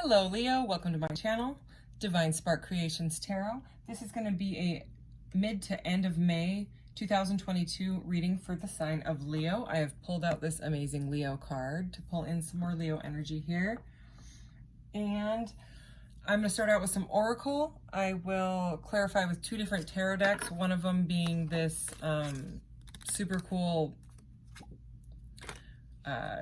Hello Leo, welcome to my channel, Divine Spark Creations Tarot. This is going to be a mid to end of May 2022 reading for the sign of Leo. I have pulled out this amazing Leo card to pull in some more Leo energy here. And I'm going to start out with some oracle. I will clarify with two different tarot decks, one of them being this super cool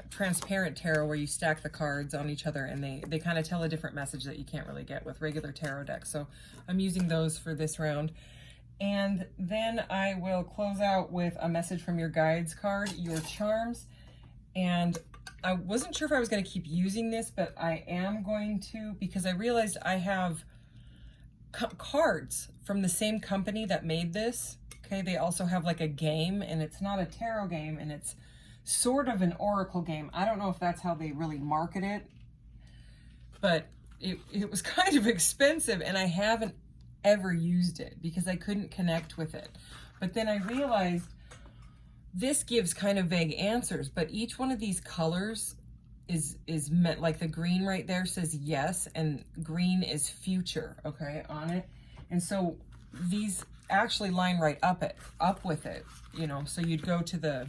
transparent tarot where you stack the cards on each other and they kind of tell a different message that you can't really get with regular tarot decks. So I'm using those for this round. And then I will close out with a message from your guides card, your charms. And I wasn't sure if I was going to keep using this, but I am going to, because I realized I have cards from the same company that made this. Okay, they also have like a game, and it's not a tarot game, and it's sort of an oracle game. I don't know if that's how they really market it, but it was kind of expensive, and I haven't ever used it because I couldn't connect with it. But then I realized this gives kind of vague answers, but each one of these colors is meant, like the green right there says yes, and green is future, okay, on it. And so these actually line right up with it, you know. So you'd go to the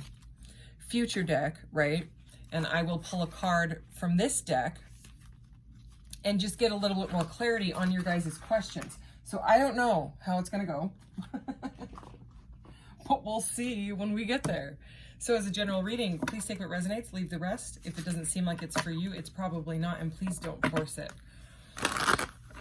future deck, right? And I will pull a card from this deck and just get a little bit more clarity on your guys' questions. So I don't know how it's gonna go, but we'll see when we get there. So as a general reading, please take what resonates, leave the rest. If it doesn't seem like it's for you, it's probably not, and please don't force it.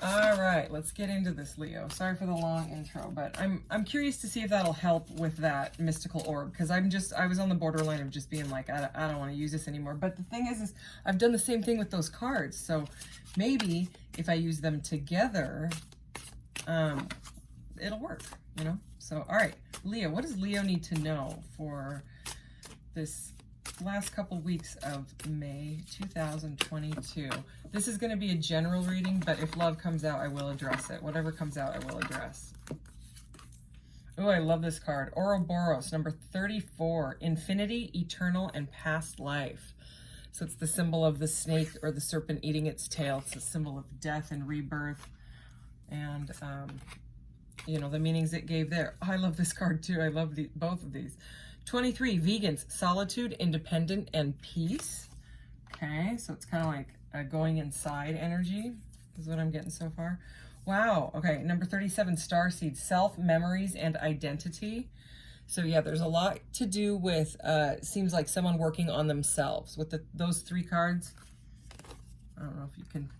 All right, let's get into this, Leo. Sorry for the long intro, but I'm curious to see if that'll help with that mystical orb, because I was on the borderline of just being like, I don't want to use this anymore. But the thing is I've done the same thing with those cards, so maybe if I use them together, it'll work, you know? So, all right, Leo, what does Leo need to know for this last couple weeks of May 2022. This is going to be a general reading, but if love comes out, I will address it. Whatever comes out, I will address. Oh, I love this card. Ouroboros, number 34. Infinity, eternal, and past life. So it's the symbol of the snake or the serpent eating its tail. It's a symbol of death and rebirth. And, you know, the meanings it gave there. I love this card too. I love both of these. 23, vegans, solitude, independent, and peace. Okay, so it's kind of like a going inside energy is what I'm getting so far. Wow, okay, number 37, starseed, self, memories, and identity. So yeah, there's a lot to do with, seems like someone working on themselves with those three cards. I don't know if you can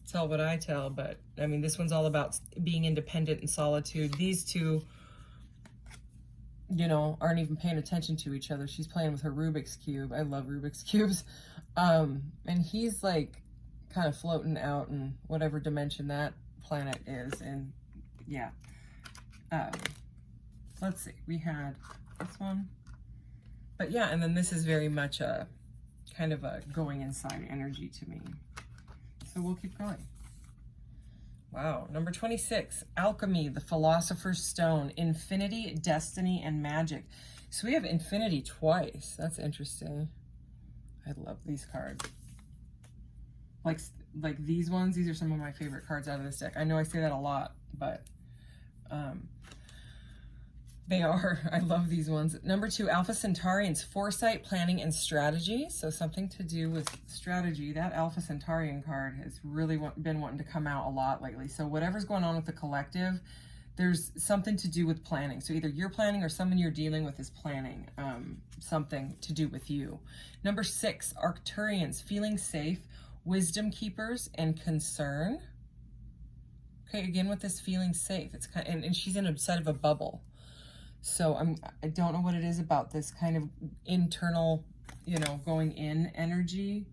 tell what I tell, but I mean, this one's all about being independent and solitude. These two, you know, aren't even paying attention to each other. She's playing with her Rubik's Cube. I love Rubik's Cubes. And he's like kind of floating out in whatever dimension that planet is. And yeah. Let's see. We had this one. But yeah, and then this is very much a kind of a going inside energy to me. So we'll keep going. Wow, number 26, alchemy, the philosopher's stone, infinity, destiny, and magic. So we have infinity twice. That's interesting. I love these cards. Like these ones, these are some of my favorite cards out of this deck. I know I say that a lot, but they are. I love these ones. Number 2, Alpha Centaurians, foresight, planning, and strategy. So something to do with strategy. That Alpha Centaurian card has really been wanting to come out a lot lately. So whatever's going on with the collective, there's something to do with planning. So either you're planning or someone you're dealing with is planning something to do with you. Number 6, Arcturians, feeling safe, wisdom keepers, and concern. Okay, again with this feeling safe. It's kind of, and she's inside of a bubble. So I don't know what it is about this kind of internal, you know, going in energy.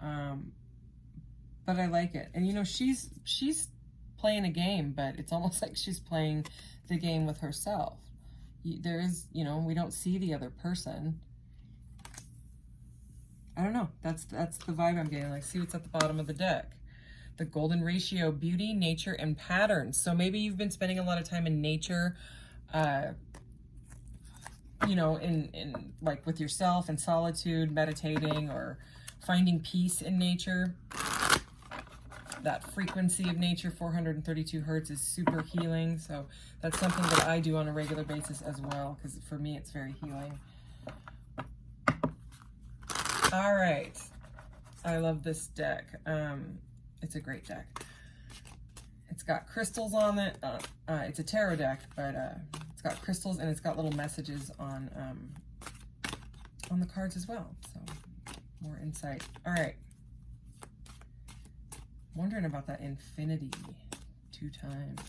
But I like it. And you know, she's playing a game, but it's almost like she's playing the game with herself. There is, you know, we don't see the other person. I don't know. That's the vibe I'm getting. Like, see what's at the bottom of the deck. The golden ratio, beauty, nature, and patterns. So maybe you've been spending a lot of time in nature, you know, in like with yourself in solitude, meditating, or finding peace in nature. that frequency of nature. 432 hertz is super healing. So that's something that I do on a regular basis as well, because for me, it's very healing. All right. I love this deck. It's a great deck. It's got crystals on it. It's a tarot deck, but it's got crystals and it's got little messages on the cards as well. So more insight. All right. Wondering about that infinity 2 times.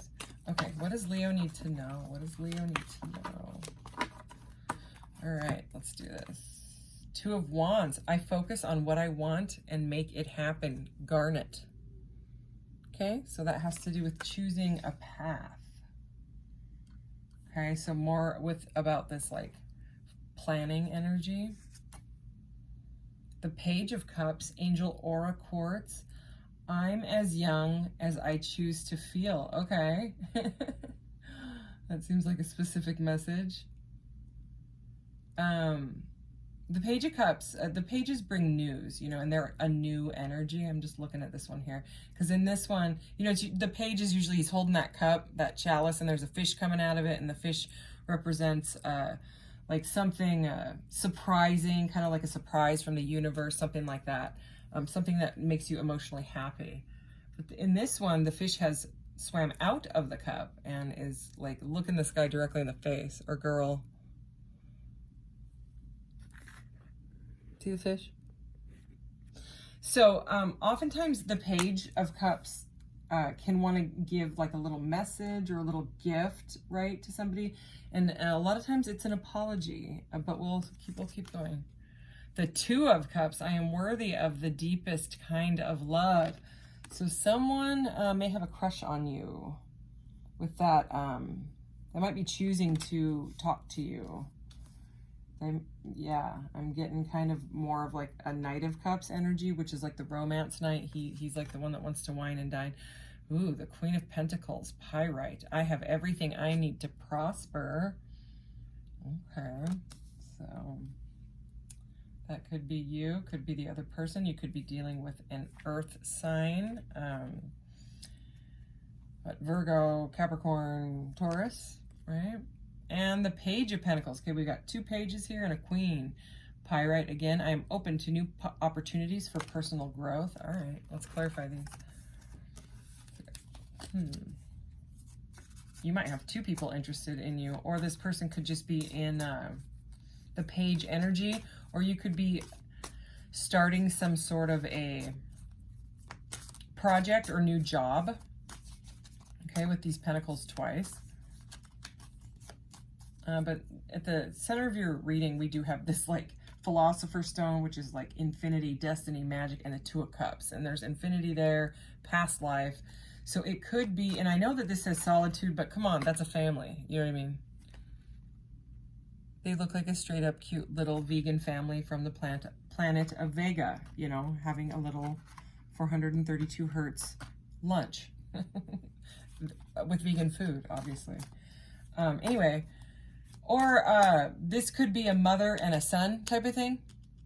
Okay, what does Leo need to know? What does Leo need to know? All right, let's do this. 2 of Wands. I focus on what I want and make it happen. Garnet. Okay, so that has to do with choosing a path. Okay, so more with about this like planning energy. The Page of Cups, Angel Aura Quartz. I'm as young as I choose to feel. Okay. That seems like a specific message. The Page of Cups, the pages bring news, you know, and they're a new energy. I'm just looking at this one here. Because in this one, you know, the page is usually he's holding that cup, that chalice, and there's a fish coming out of it, and the fish represents like something surprising, kind of like a surprise from the universe, something like that. Something that makes you emotionally happy. But in this one, the fish has swam out of the cup and is like looking this guy directly in the face, or girl. See the fish? So oftentimes the Page of Cups can want to give like a little message or a little gift, right, to somebody, and a lot of times it's an apology. But we'll keep going. The 2 of Cups. I am worthy of the deepest kind of love. So someone may have a crush on you. With that, they might be choosing to talk to you. I'm getting kind of more of like a Knight of Cups energy, which is like the romance knight. He's like the one that wants to wine and dine. Ooh, the Queen of Pentacles, Pyrite. I have everything I need to prosper. Okay, so that could be you, could be the other person. You could be dealing with an earth sign. But Virgo, Capricorn, Taurus, right? And the Page of Pentacles. Okay, we got 2 pages here and a Queen. Pyrite again. I am open to new opportunities for personal growth. All right, let's clarify these. You might have 2 people interested in you, or this person could just be in the Page energy, or you could be starting some sort of a project or new job. Okay, with these Pentacles twice. But at the center of your reading, we do have this like Philosopher's Stone, which is like infinity, destiny, magic, and the 2 of Cups. And there's infinity there, past life. So it could be, and I know that this says solitude, but come on, that's a family. You know what I mean? They look like a straight up cute little vegan family from the planet of Vega, you know, having a little 432 hertz lunch with vegan food, obviously. Anyway. Or this could be a mother and a son type of thing.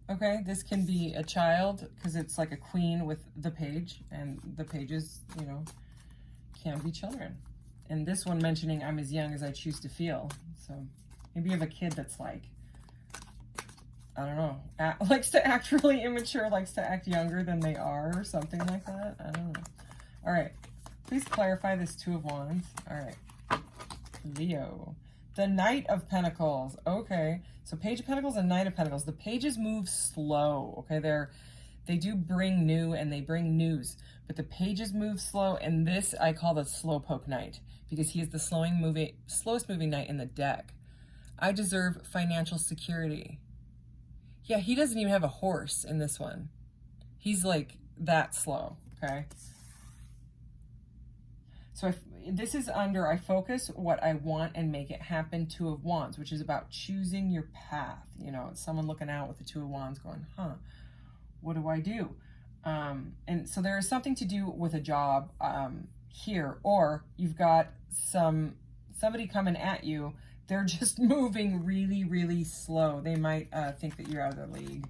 Okay, this can be a child because it's like a queen with the page, and the pages, you know, can be children. And this one mentioning I'm as young as I choose to feel. So maybe you have a kid that's like, I don't know, likes to act really immature, likes to act younger than they are, or something like that. I don't know. All right, please clarify this 2 of Wands. All right, Leo. The Knight of Pentacles. Okay, so Page of Pentacles and Knight of Pentacles. The pages move slow. Okay, they do bring new and they bring news, but the pages move slow. And this I call the slowpoke knight because he is the slowest moving knight in the deck. I deserve financial security. Yeah, he doesn't even have a horse in this one. He's like that slow. Okay. So this is under, I focus what I want and make it happen, 2 of Wands, which is about choosing your path. You know, it's someone looking out with the 2 of Wands going, what do I do? And so there is something to do with a job here, or you've got somebody coming at you. They're just moving really, really slow. They might think that you're out of their league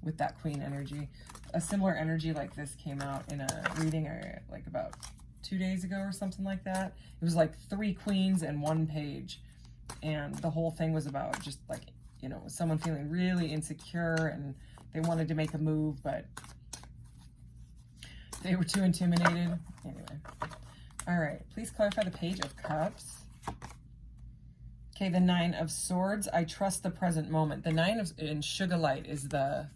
with that Queen energy. a similar energy like this came out in a reading like about 2 days ago or something like that. It was like 3 queens and 1 page. And the whole thing was about just like, you know, someone feeling really insecure and they wanted to make a move, but they were too intimidated. Anyway. All right. Please clarify the Page of Cups. Okay, the 9 of Swords. I trust the present moment. The 9 of in Sugar Light is the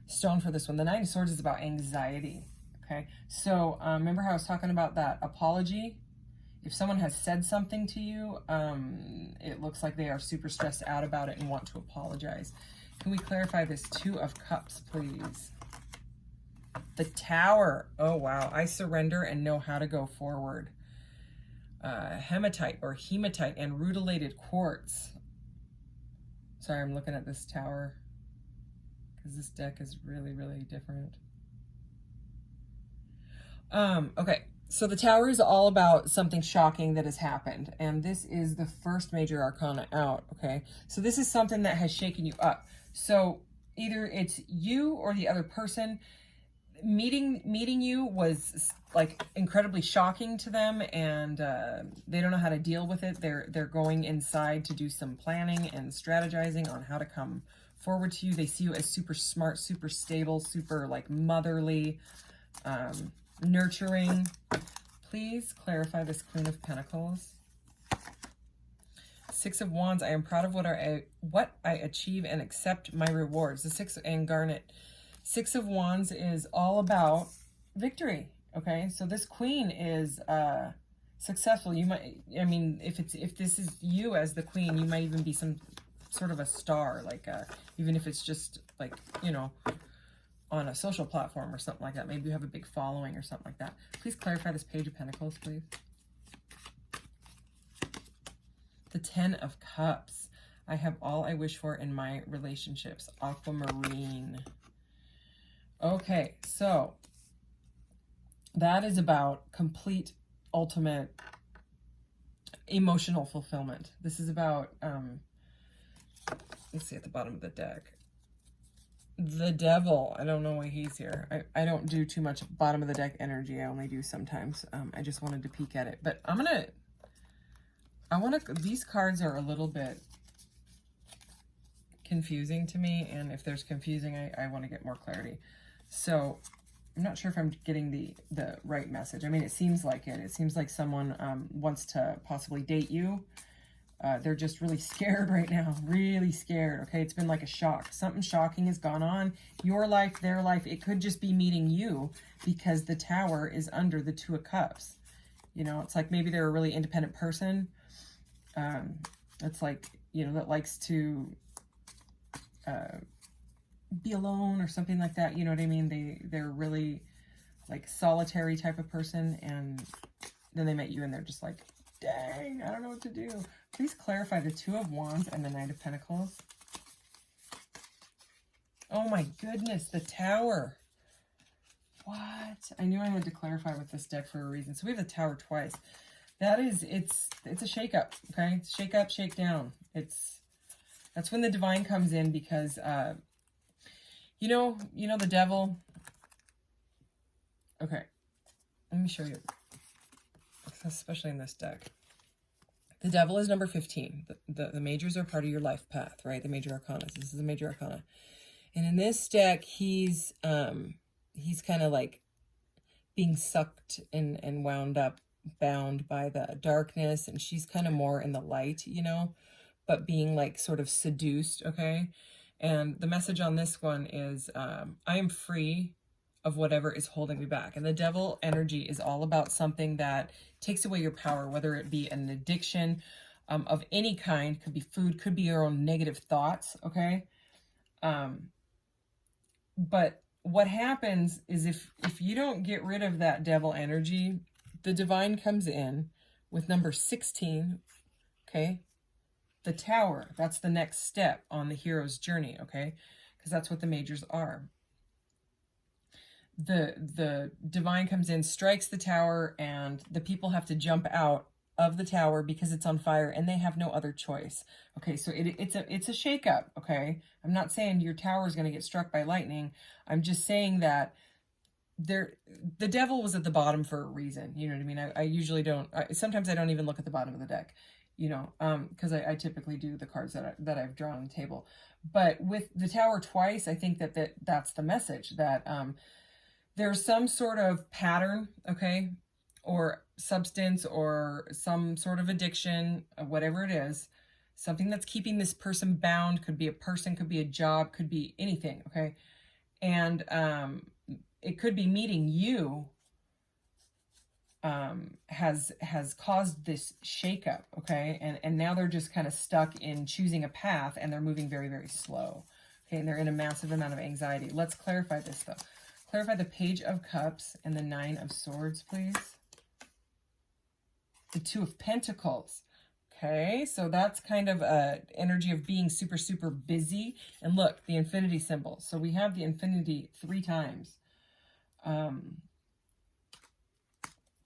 stone for this one. The 9 of Swords is about anxiety. Okay, so remember how I was talking about that apology? If someone has said something to you, it looks like they are super stressed out about it and want to apologize. Can we clarify this 2 of Cups, please? The Tower. Oh, wow. I surrender and know how to go forward. Hematite or hematite and rutilated quartz. Sorry, I'm looking at this tower because this deck is really, really different. Okay, so the Tower is all about something shocking that has happened, and this is the first major arcana out, okay? So this is something that has shaken you up. So either it's you or the other person. Meeting you was like incredibly shocking to them, and they don't know how to deal with it. They're going inside to do some planning and strategizing on how to come forward to you. They see you as super smart, super stable, super like motherly, nurturing. Please clarify this Queen of Pentacles. 6 of Wands. I am proud of what I achieve and accept my rewards. The 6 and Garnet. 6 of Wands is all about victory. Okay, so this queen is successful. You might, I mean, if this is you as the queen, you might even be some sort of a star, like even if it's just like, you know, on a social platform or something like that. Maybe you have a big following or something like that. Please clarify this Page of Pentacles, please. The 10 of Cups. I have all I wish for in my relationships. Aquamarine. Okay, so that is about complete, ultimate emotional fulfillment. This is about, let's see at the bottom of the deck. The Devil. I don't know why he's here. I don't do too much bottom of the deck energy. I only do sometimes. I just wanted to peek at it. But these cards are a little bit confusing to me. And if there's confusing, I want to get more clarity. So I'm not sure if I'm getting the right message. I mean, it seems like it. It seems like someone wants to possibly date you. They're just really scared right now. Really scared, okay? It's been like a shock. Something shocking has gone on. Your life, their life. It could just be meeting you because the Tower is under the 2 of Cups. You know, it's like maybe they're a really independent person. It's like, you know, that likes to be alone or something like that. You know what I mean? They're really like solitary type of person, and then they met you and they're just like, dang, I don't know what to do. Please clarify the 2 of Wands and the Knight of Pentacles. Oh my goodness, the Tower. What? I knew I had to clarify with this deck for a reason. So we have the Tower twice. That is, it's a shake-up, okay? Shake up, shake down. That's when the divine comes in because, you know the Devil. Okay, let me show you, especially in this deck. The Devil is number 15. The majors are part of your life path, right? The major arcana. This is a major arcana. And in this deck, he's kind of like being sucked and wound up, bound by the darkness. And she's kind of more in the light, you know, but being like sort of seduced, okay? And the message on this one is, I am free of whatever is holding me back. And the Devil energy is all about something that takes away your power, whether it be an addiction of any kind, could be food, could be your own negative thoughts, okay? But what happens is if you don't get rid of that Devil energy, the divine comes in with number 16, okay? The Tower, that's the next step on the hero's journey, okay? Because that's what the majors are. The divine comes in, strikes the Tower, and the people have to jump out of the tower because it's on fire and they have no other choice. Okay, so it's a shakeup. Okay, I'm not saying your tower is going to get struck by lightning. I'm just saying that the devil was at the bottom for a reason. You know what I mean? I usually don't. Sometimes I don't even look at the bottom of the deck. You know, because I typically do the cards that I've drawn on the table. But with the tower twice, I think that's the message that there's some sort of pattern, okay, or substance or some sort of addiction, whatever it is, something that's keeping this person bound. Could be a person, could be a job, could be anything, okay? And it could be meeting you has caused this shakeup, okay? And now they're just kind of stuck in choosing a path, and they're moving very, very slow, okay? And they're in a massive amount of anxiety. Let's clarify this, though. Clarify the Page of Cups and the Nine of Swords, please. The Two of Pentacles. Okay, so that's kind of a energy of being super, super busy. And look, the infinity symbol. So we have the infinity 3 times.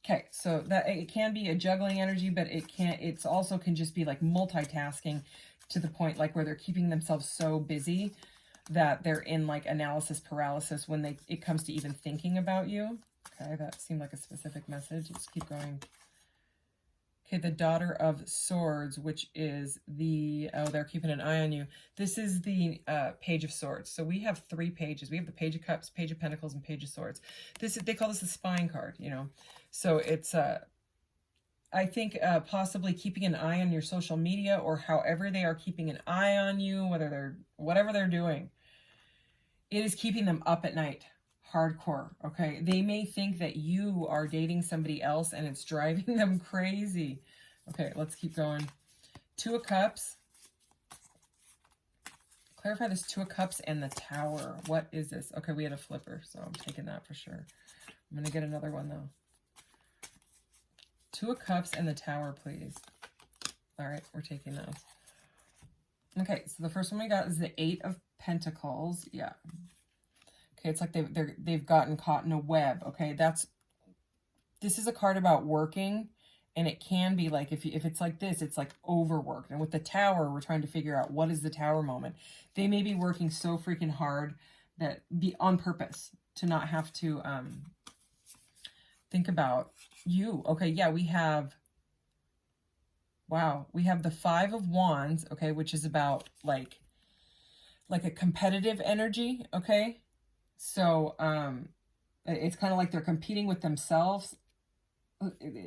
Okay, so that it can be a juggling energy, but it's also can just be like multitasking to the point like where they're keeping themselves so busy that they're in like analysis paralysis when it comes to even thinking about you. Okay, that seemed like a specific message. Let's keep going. Okay, the Daughter of Swords, which is they're keeping an eye on you. This is the Page of Swords. So we have 3 pages. We have the Page of Cups, Page of Pentacles, and Page of Swords. They call this the spine card, you know. So it's, I think, possibly keeping an eye on your social media, or however they are keeping an eye on you, whatever they're doing. It is keeping them up at night. Hardcore, okay? They may think that you are dating somebody else and it's driving them crazy. Okay, let's keep going. 2 of Cups. Clarify this 2 of Cups and the Tower. What is this? Okay, we had a flipper, so I'm taking that for sure. I'm going to get another one, though. 2 of Cups and the Tower, please. All right, we're taking those. Okay, so the first one we got is the 8 of Pentacles. Yeah. Okay, it's like they've gotten caught in a web. Okay, this is a card about working, and it can be like if it's like this, it's like overworked. And with the Tower, we're trying to figure out what is the Tower moment. They may be working so freaking hard that on purpose to not have to think about you. Okay, yeah, we have the 5 of Wands. Okay, which is about like a competitive energy. Okay. So, it's kind of like they're competing with themselves.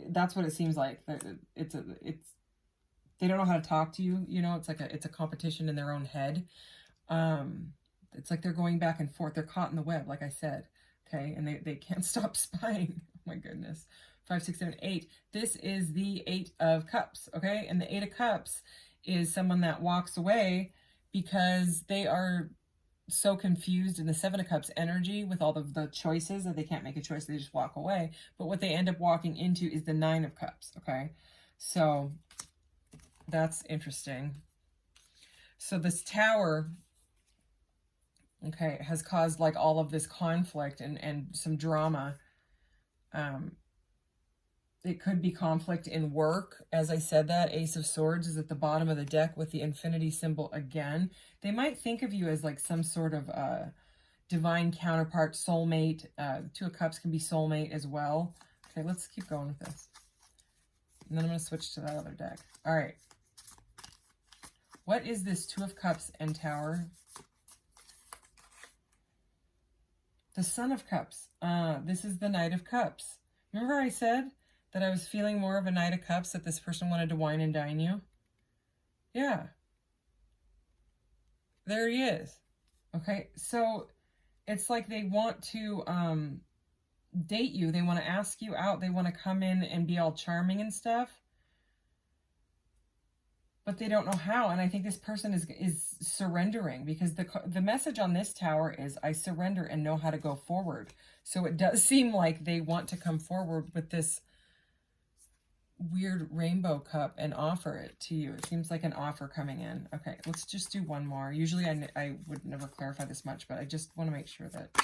That's what it seems like. They don't know how to talk to you. You know, it's a competition in their own head. It's like they're going back and forth. They're caught in the web, like I said. Okay. And they can't stop spying. Oh my goodness. 5, 6, 7, 8. This is the 8 of Cups. Okay. And the 8 of Cups is someone that walks away because they are so confused in the 7 of Cups energy with all of the choices that they can't make a choice. They just walk away. But what they end up walking into is the 9 of Cups. Okay. So that's interesting. So this Tower, okay, has caused like all of this conflict and some drama. It could be conflict in work. As I said, that Ace of Swords is at the bottom of the deck with the infinity symbol again. They might think of you as like some sort of divine counterpart, soulmate. 2 of Cups can be soulmate as well. Okay, let's keep going with this. And then I'm going to switch to that other deck. All right. What is this 2 of Cups and Tower? The Son of Cups. This is the Knight of Cups. Remember I said that I was feeling more of a Knight of Cups, that this person wanted to wine and dine you? Yeah. There he is. Okay, so it's like they want to date you. They want to ask you out. They want to come in and be all charming and stuff. But they don't know how. And I think this person is surrendering, because the message on this Tower is, I surrender and know how to go forward. So it does seem like they want to come forward with this weird rainbow cup and offer it to you. It seems like an offer coming in. Okay, let's just do one more. Usually I would never clarify this much, but I just want to make sure that...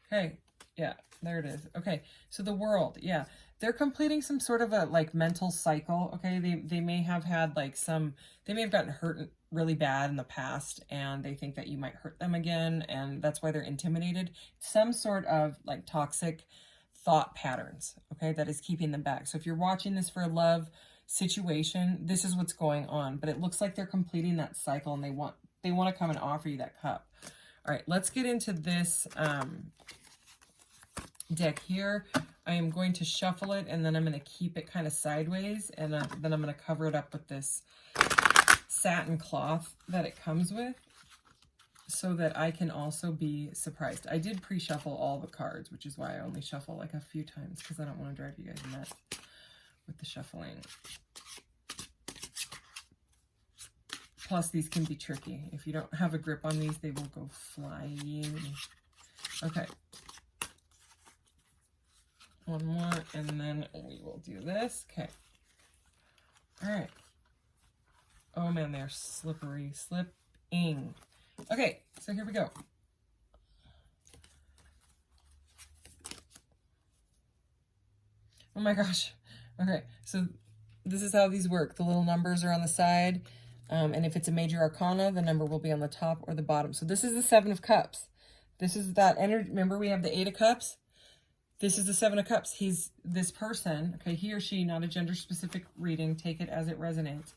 Okay, Yeah, there it is. Okay, so the World, yeah. They're completing some sort of a like mental cycle, okay? They may have had like they may have gotten hurt really bad in the past and they think that you might hurt them again and that's why they're intimidated. Some sort of like toxic thought patterns, okay, that is keeping them back. So if you're watching this for a love situation, this is what's going on, but it looks like they're completing that cycle and they want to come and offer you that cup. All right, let's get into this deck here. I am going to shuffle it and then I'm going to keep it kind of sideways and then I'm going to cover it up with this satin cloth that it comes with so that I can also be surprised. I did pre-shuffle all the cards, which is why I only shuffle like a few times because I don't want to drive you guys nuts with the shuffling. Plus, these can be tricky. If you don't have a grip on these, they will go flying. Okay. One more, and then we will do this. Okay. All right. Oh, man, they're slippery. Slipping. Okay, so here we go. Oh, my gosh. Okay, so this is how these work. The little numbers are on the side, and if it's a major arcana, the number will be on the top or the bottom. So this is the Seven of Cups. This is that energy. Remember, we have the Eight of Cups. This is the Seven of Cups. He's this person, okay, he or she, not a gender-specific reading, take it as it resonates,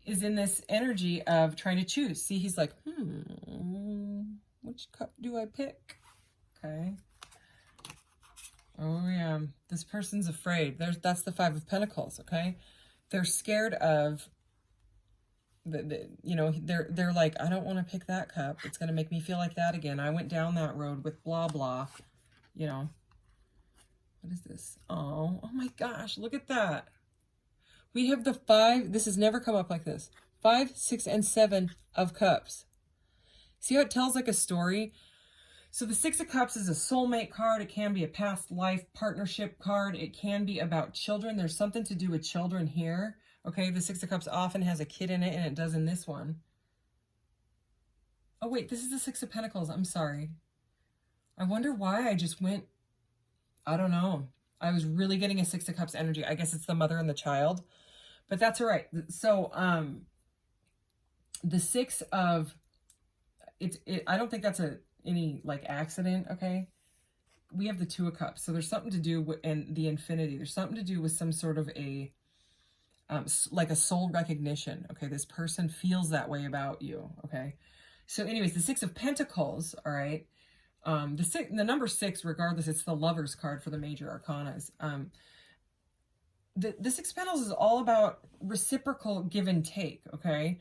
is in this energy of trying to choose. See, he's like, which cup do I pick? Okay. Oh, yeah. This person's afraid. That's the Five of Pentacles, okay? They're scared of, they're like, I don't want to pick that cup. It's going to make me feel like that again. I went down that road with blah, blah, you know. What is this? Oh my gosh, look at that. We have the five, this has never come up like this. 5, 6, and 7 of Cups. See how it tells like a story? So the Six of Cups is a soulmate card. It can be a past life partnership card. It can be about children. There's something to do with children here. Okay, the Six of Cups often has a kid in it, and it does in this one. Oh wait, this is the Six of Pentacles. I'm sorry. I wonder why I just went, I don't know. I was really getting a Six of Cups energy. I guess it's the mother and the child, but that's all right. So, the Six of, I don't think that's any like accident. Okay. We have the Two of Cups. So there's something to do with, and the Infinity, there's something to do with some sort of a, like a soul recognition. Okay. This person feels that way about you. Okay. So anyways, the Six of Pentacles. All right. The number 6, regardless, it's the Lover's card for the major arcanas. The Six of Pentacles is all about reciprocal give and take, okay?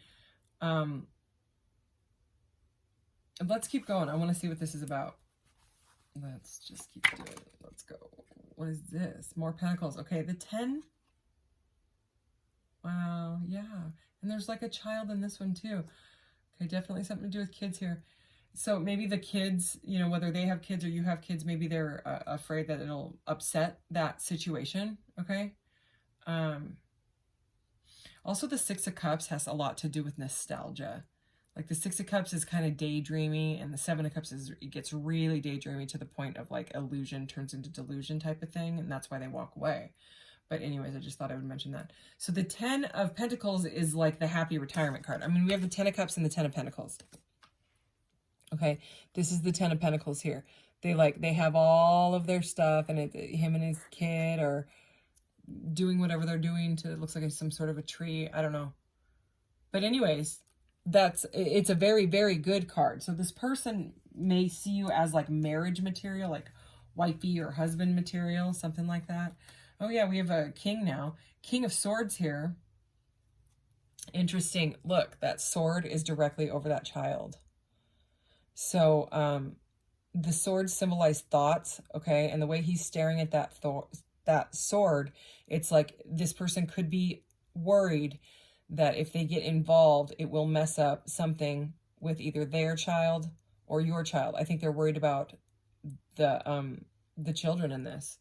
Let's keep going. I want to see what this is about. Let's just keep doing it. Let's go. What is this? More Pentacles. Okay, the 10. Wow, yeah. And there's like a child in this one too. Okay, definitely something to do with kids here. So maybe the kids, you know, whether they have kids or you have kids, maybe they're afraid that it'll upset that situation, okay? Also, the Six of Cups has a lot to do with nostalgia. Like the Six of Cups is kind of daydreamy, and the Seven of Cups it gets really daydreamy to the point of like illusion turns into delusion type of thing, and that's why they walk away. But anyways, I just thought I would mention that. So the 10 of Pentacles is like the happy retirement card. I mean, we have the 10 of Cups and the 10 of Pentacles. Okay, this is the 10 of Pentacles here. They have all of their stuff, and him and his kid are doing whatever they're doing to, it looks like some sort of a tree. I don't know. But anyways, it's a very, very good card. So this person may see you as like marriage material, like wifey or husband material, something like that. Oh yeah, we have a king now. King of Swords here. Interesting. Look, that sword is directly over that child. So the swords symbolize thoughts, okay? And the way he's staring at that sword, it's like this person could be worried that if they get involved, it will mess up something with either their child or your child. I think they're worried about the children in this.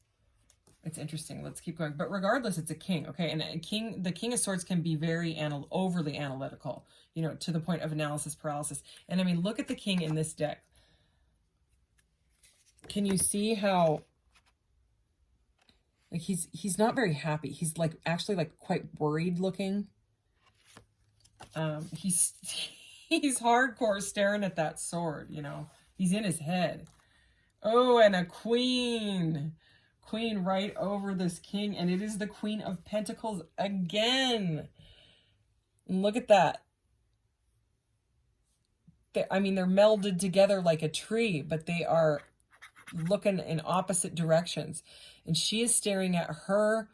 It's interesting. Let's keep going. But regardless, it's a king, okay? And the King of Swords can be very overly analytical, you know, to the point of analysis paralysis. And I mean, look at the king in this deck. can you see how, like, he's not very happy. He's like actually like quite worried looking. He's he's hardcore staring at that sword, you know. He's in his head. Oh, and a queen. Queen right over this king, and it is the Queen of Pentacles again. And look at that. I mean, they're melded together like a tree, but they are looking in opposite directions. And she is staring at her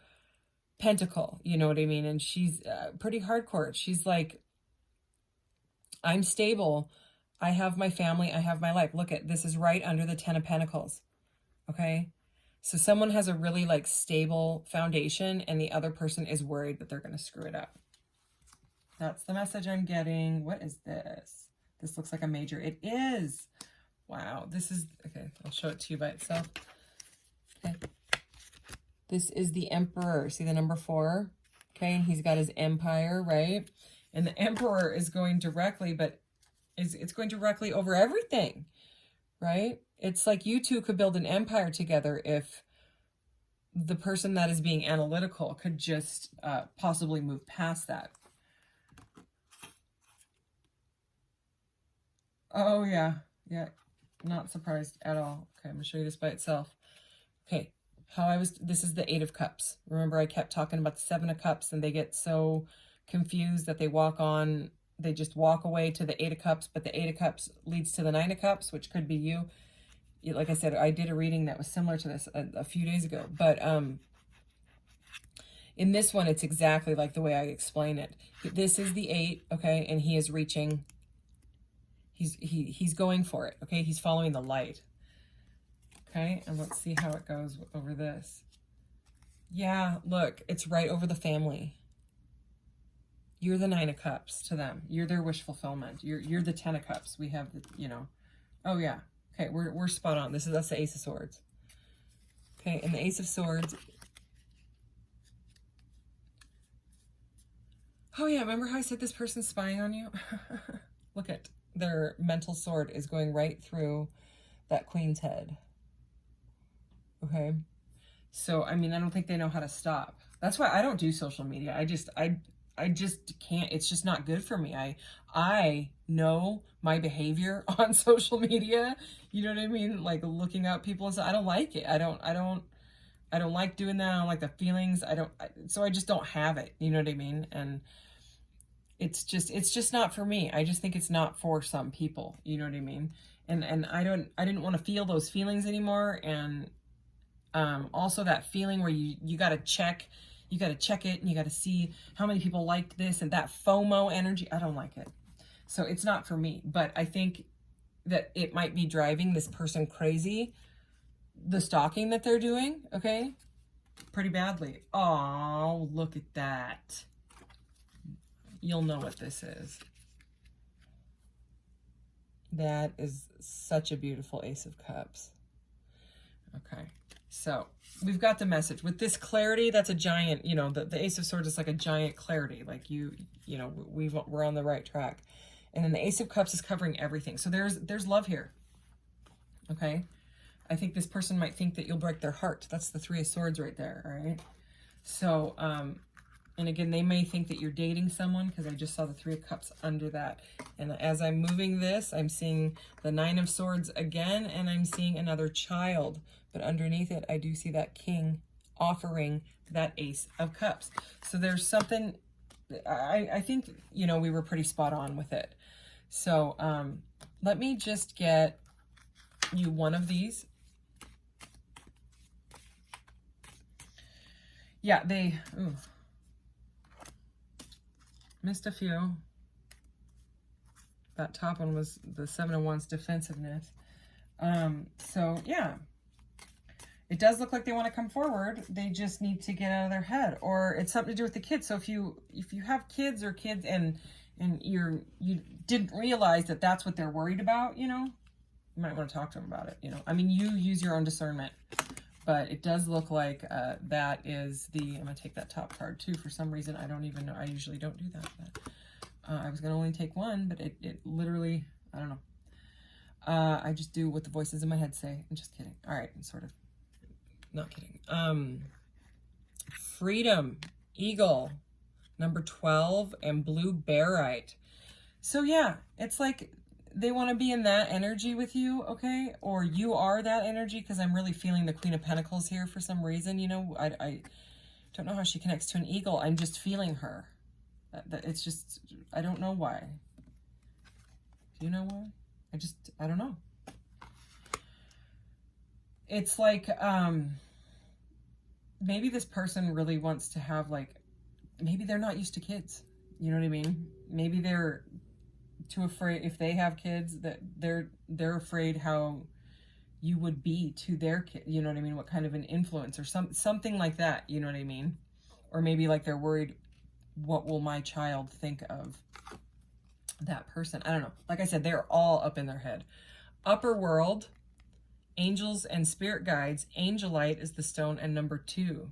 pentacle, you know what I mean? And she's pretty hardcore. She's like, I'm stable. I have my family. I have my life. Look at this is right under the 10 of Pentacles. Okay. So someone has a really like stable foundation and the other person is worried that they're going to screw it up. That's the message I'm getting. What is this? This looks like a major. It is. Wow. This is, okay, I'll show it to you by itself. Okay. This is the Emperor. See the number 4? Okay, and he's got his empire, right? And the Emperor is going directly, but it's going directly over everything, right? It's like you two could build an empire together if the person that is being analytical could just possibly move past that. Oh, yeah. Yeah. Not surprised at all. Okay, I'm going to show you this by itself. Okay, this is the 8 of Cups. Remember I kept talking about the 7 of Cups and they get so confused that they just walk away to the 8 of Cups, but the 8 of Cups leads to the 9 of Cups, which could be you. Like I said, I did a reading that was similar to this a few days ago, but in this one, it's exactly like the way I explain it. This is the 8, okay, and he is reaching. He's going for it, okay? He's following the light. Okay, and let's see how it goes over this. Yeah, look, it's right over the family. You're the 9 of Cups to them. You're their wish fulfillment. You're the 10 of Cups. We have the, you know. Oh yeah. Okay, we're spot on. That's the Ace of Swords. Okay, and the Ace of Swords. Oh yeah, remember how I said this person's spying on you? Look at their mental sword is going right through that queen's head. Okay. So, I mean, I don't think they know how to stop. That's why I don't do social media. I just can't. It's just not good for me. I know my behavior on social media. You know what I mean? Like looking up people and stuff. I don't like it. I don't like doing that. I don't like the feelings. So I just don't have it. You know what I mean? And it's just not for me. I just think it's not for some people. You know what I mean? And I didn't want to feel those feelings anymore. And also that feeling where you got to check it and you got to see how many people liked this and that FOMO energy. I don't like it. So it's not for me, but I think that it might be driving this person crazy, the stalking that they're doing, okay? Pretty badly. Oh, look at that. You'll know what this is. That is such a beautiful Ace of Cups. Okay. So we've got the message with this clarity. That's a giant, you know, the Ace of Swords is like a giant clarity. Like you know, we're on the right track. And then the Ace of Cups is covering everything. So there's love here. Okay. I think this person might think that you'll break their heart. That's the 3 of Swords right there. All right. So, and again, they may think that you're dating someone because I just saw the 3 of Cups under that. And as I'm moving this, I'm seeing the 9 of Swords again, and I'm seeing another child. But underneath it, I do see that king offering that Ace of Cups. So there's something, I think, you know, we were pretty spot on with it. So let me just get you one of these. Yeah, missed a few. That top one was the 7 of Wands defensiveness. So yeah, it does look like they want to come forward. They just need to get out of their head, or it's something to do with the kids. So if you have kids and you didn't realize that that's what they're worried about, you know, you might want to talk to them about it. You know, I mean, you use your own discernment. But it does look like that is the, I'm going to take that top card too. For some reason, I don't even know. I usually don't do that. But I was going to only take one, but it literally, I don't know. I just do what the voices in my head say. I'm just kidding. All right, I'm sort of not kidding. Freedom, Eagle, number 12, and Blue Barite. So yeah, it's like they want to be in that energy with you, okay? Or you are that energy, because I'm really feeling the Queen of Pentacles here for some reason. You know, I don't know how she connects to an eagle. I'm just feeling her. It's just, I don't know why. Do you know why? I don't know. It's like, maybe this person really wants to have, like, maybe they're not used to kids. You know what I mean? Maybe they're too afraid, if they have kids, that they're afraid how you would be to their kid. You know what I mean? What kind of an influence, or something like that. You know what I mean? Or maybe like they're worried, what will my child think of that person? I don't know. Like I said, they're all up in their head. Upper world, angels and spirit guides. Angelite is the stone, and number 2.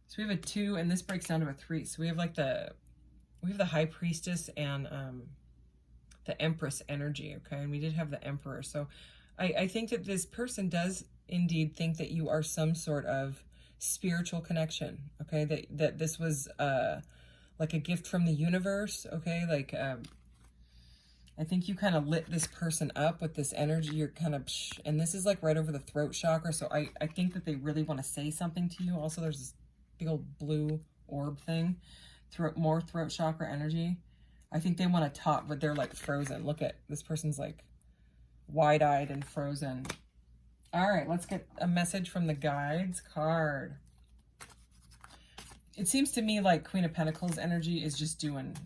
So we have a 2, and this breaks down to a 3. So we have like the high priestess and the empress energy, okay? And we did have the emperor. So I think that this person does indeed think that you are some sort of spiritual connection, okay? That this was like a gift from the universe, okay? Like I think you kind of lit this person up with this energy. You're kind of, and this is like right over the throat chakra. So I think that they really want to say something to you. Also, there's this big old blue orb thing, more throat chakra energy. I think they want to talk, but they're like frozen. Look at this person's like wide-eyed and frozen. All right, let's get a message from the guides card. It seems to me like Queen of Pentacles energy is just doing,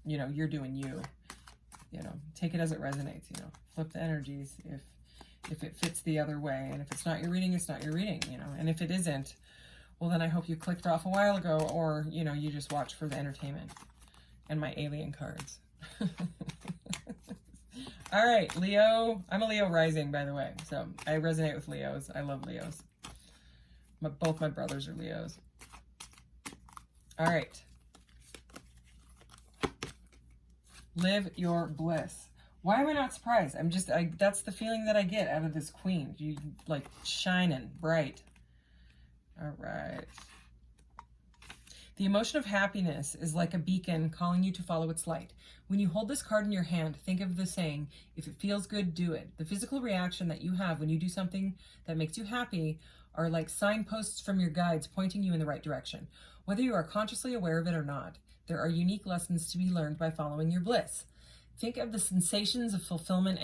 you know, you're doing you. You know, take it as it resonates, you know. Flip the energies if it fits the other way. And if it's not your reading, it's not your reading, you know. And if it isn't, well, then I hope you clicked off a while ago, or, you know, you just watched for the entertainment and my alien cards. All right, Leo. I'm a Leo rising, by the way, so I resonate with Leos. I love Leos. Both my brothers are Leos. All right. Live your bliss. Why am I not surprised? That's the feeling that I get out of this queen. You like shining bright. All right. The emotion of happiness is like a beacon calling you to follow its light. When you hold this card in your hand, think of the saying, if it feels good, do it. The physical reaction that you have when you do something that makes you happy are like signposts from your guides pointing you in the right direction. Whether you are consciously aware of it or not, there are unique lessons to be learned by following your bliss. Think of the sensations of fulfillment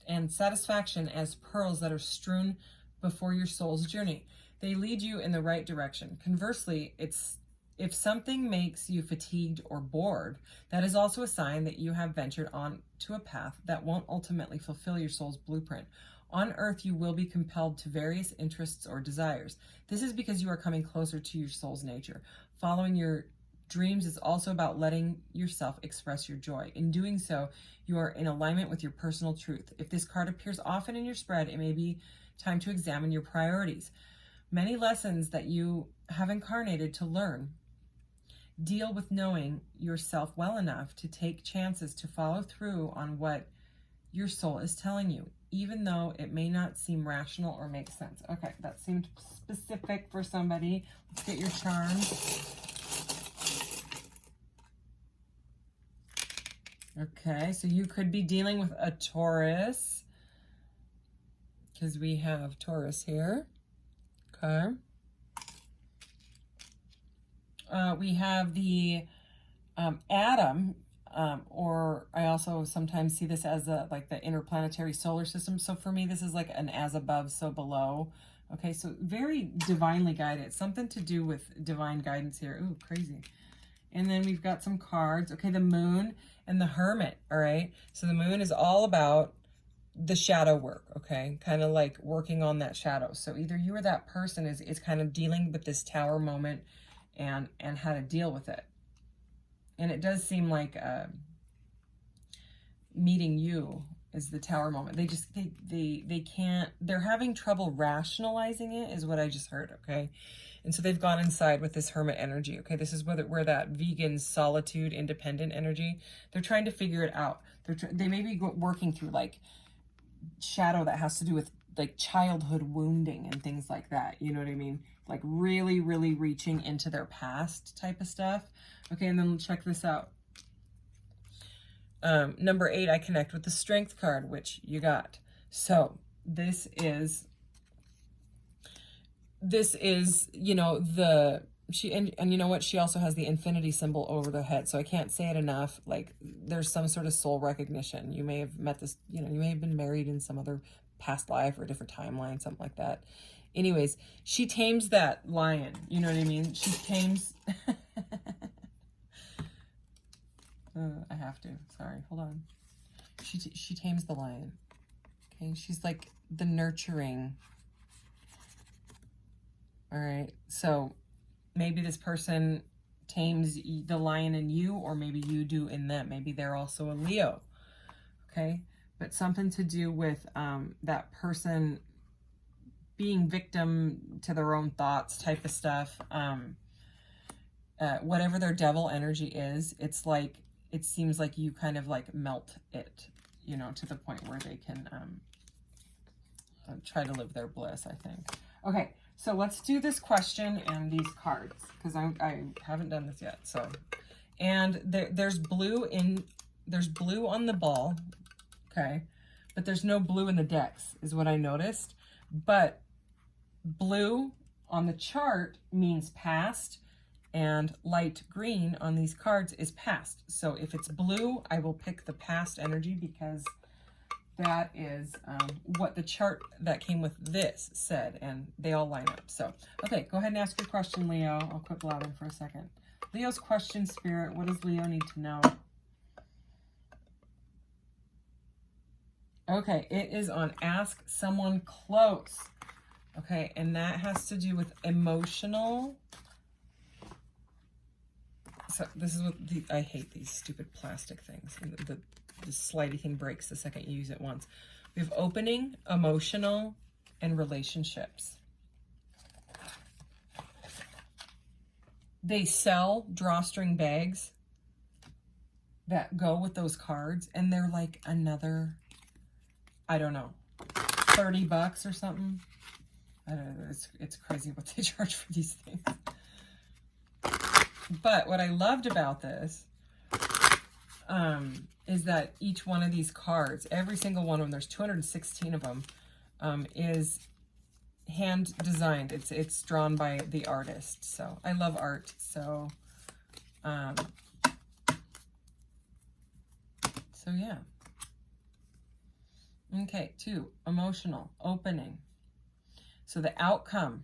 and satisfaction as pearls that are strewn before your soul's journey. They lead you in the right direction. Conversely, if something makes you fatigued or bored, that is also a sign that you have ventured on to a path that won't ultimately fulfill your soul's blueprint. On earth, you will be compelled to various interests or desires. This is because you are coming closer to your soul's nature. Following your dreams is also about letting yourself express your joy. In doing so, you are in alignment with your personal truth. If this card appears often in your spread, it may be time to examine your priorities. Many lessons that you have incarnated to learn deal with knowing yourself well enough to take chances to follow through on what your soul is telling you, even though it may not seem rational or make sense. Okay, that seemed specific for somebody. Let's get your charms. Okay, so you could be dealing with a Taurus, because we have Taurus here. Okay. We have the atom, or I also sometimes see this as like the interplanetary solar system. So for me, this is like an as above, so below. Okay, so very divinely guided. Something to do with divine guidance here. Ooh, crazy. And then we've got some cards. Okay, the moon and the hermit, all right? So the moon is all about the shadow work, okay? Kind of like working on that shadow. So either you or that person is kind of dealing with this tower moment and how to deal with it. And it does seem like meeting you is the tower moment. They can't, they're having trouble rationalizing it is what I just heard, okay? And so they've gone inside with this hermit energy, okay? This is where that vegan, solitude, independent energy, they're trying to figure it out. They may be working through like shadow that has to do with like childhood wounding and things like that. You know what I mean? Like really, really reaching into their past type of stuff. Okay, and then check this out. Number 8, I connect with the Strength card, which you got. So this is, you know, and you know what? She also has the infinity symbol over the head. So I can't say it enough. Like there's some sort of soul recognition. You may have met this, you know, you may have been married in some other past life or a different timeline, something like that. Anyways, she tames that lion. You know what I mean? She tames... I have to. Sorry. Hold on. She tames the lion. Okay? She's like the nurturing. All right. So maybe this person tames the lion in you, or maybe you do in them. Maybe they're also a Leo. Okay? But something to do with that person being victim to their own thoughts type of stuff. Whatever their devil energy is, it's like, it seems like you kind of like melt it, you know, to the point where they can try to live their bliss, I think. Okay, so let's do this question and these cards, because I haven't done this yet. So, and there's blue on the ball, okay, but there's no blue in the decks, is what I noticed. But blue on the chart means past, and light green on these cards is past. So if it's blue, I will pick the past energy, because that is what the chart that came with this said, and they all line up. So, okay, go ahead and ask your question, Leo. I'll quit blabbing for a second. Leo's question, Spirit, what does Leo need to know? Okay, it is on Ask Someone Close. Okay, and that has to do with emotional... So this is what I hate these stupid plastic things. The slidey thing breaks the second you use it once. We have opening, emotional, and relationships. They sell drawstring bags that go with those cards, and they're like another, I don't know, $30 or something. I don't know. It's crazy what they charge for these things. But what I loved about this is that each one of these cards, every single one of them, there's 216 of them, is hand designed. It's drawn by the artist. So I love art. So, yeah. Okay, 2, emotional, opening. So the outcome.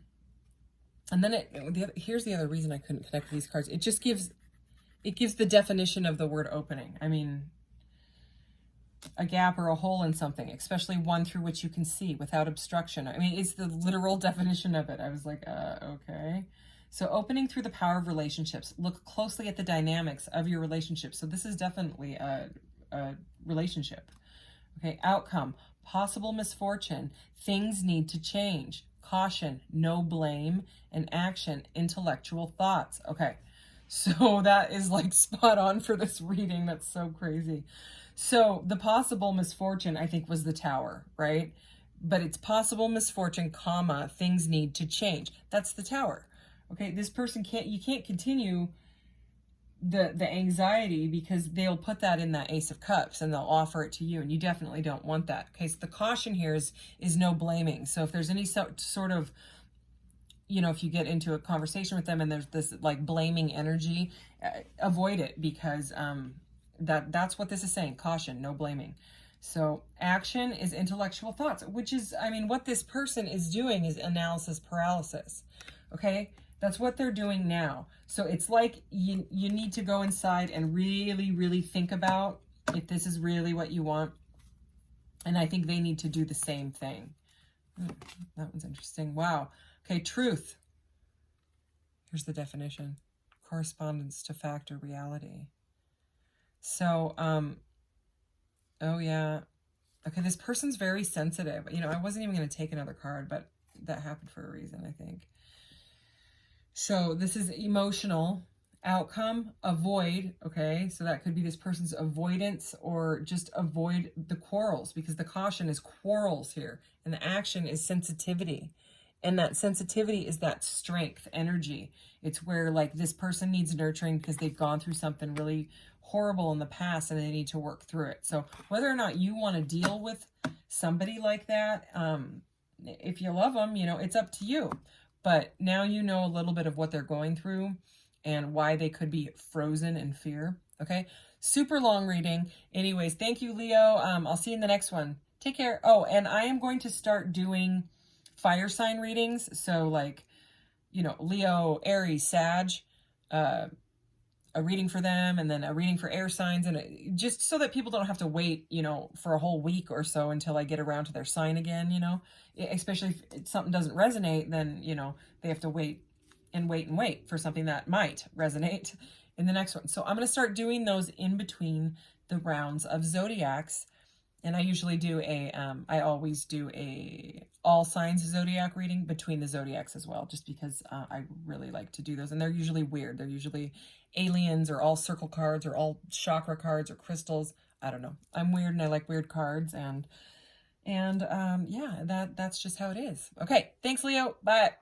And then here's the other reason I couldn't connect with these cards. It just gives the definition of the word opening. I mean, a gap or a hole in something, especially one through which you can see without obstruction. I mean, it's the literal definition of it. I was like, okay. So opening through the power of relationships. Look closely at the dynamics of your relationship. So this is definitely a relationship. Okay, outcome, possible misfortune. Things need to change. Caution, no blame, and action, intellectual thoughts. Okay, so that is like spot on for this reading. That's so crazy. So the possible misfortune, I think, was the Tower, right? But it's possible misfortune, comma, things need to change. That's the Tower. Okay, this person you can't continue the anxiety, because they'll put that in that Ace of Cups and they'll offer it to you, and you definitely don't want that. Okay, so the caution here is no blaming. So if there's any sort of, you know, if you get into a conversation with them and there's this like blaming energy, avoid it, because that's what this is saying. Caution, no blaming. So action is intellectual thoughts, which is, I mean, what this person is doing is analysis paralysis. Okay, that's what they're doing now. So it's like you need to go inside and really, really think about if this is really what you want. And I think they need to do the same thing. That one's interesting. Wow. Okay, truth. Here's the definition. Correspondence to fact or reality. So, oh yeah. Okay, this person's very sensitive. You know, I wasn't even going to take another card, but that happened for a reason, I think. So this is emotional, outcome, avoid, okay? So that could be this person's avoidance, or just avoid the quarrels, because the caution is quarrels here, and the action is sensitivity. And that sensitivity is that strength energy. It's where like this person needs nurturing because they've gone through something really horrible in the past and they need to work through it. So whether or not you want to deal with somebody like that, if you love them, you know, it's up to you. But now you know a little bit of what they're going through and why they could be frozen in fear. Okay, super long reading. Anyways, thank you, Leo. I'll see you in the next one. Take care. Oh, and I am going to start doing fire sign readings. So like, you know, Leo, Aries, Sag, a reading for them, and then a reading for air signs, and just so that people don't have to wait, you know, for a whole week or so until I get around to their sign again, you know, especially if something doesn't resonate, then, you know, they have to wait and wait and wait for something that might resonate in the next one. So I'm going to start doing those in between the rounds of zodiacs. And I usually do I always do a all signs zodiac reading between the zodiacs as well, just because I really like to do those. And they're usually weird. They're usually aliens, or all circle cards, or all chakra cards, or crystals. I don't know. I'm weird and I like weird cards. And yeah, that's just how it is. Okay. Thanks, Leo. Bye.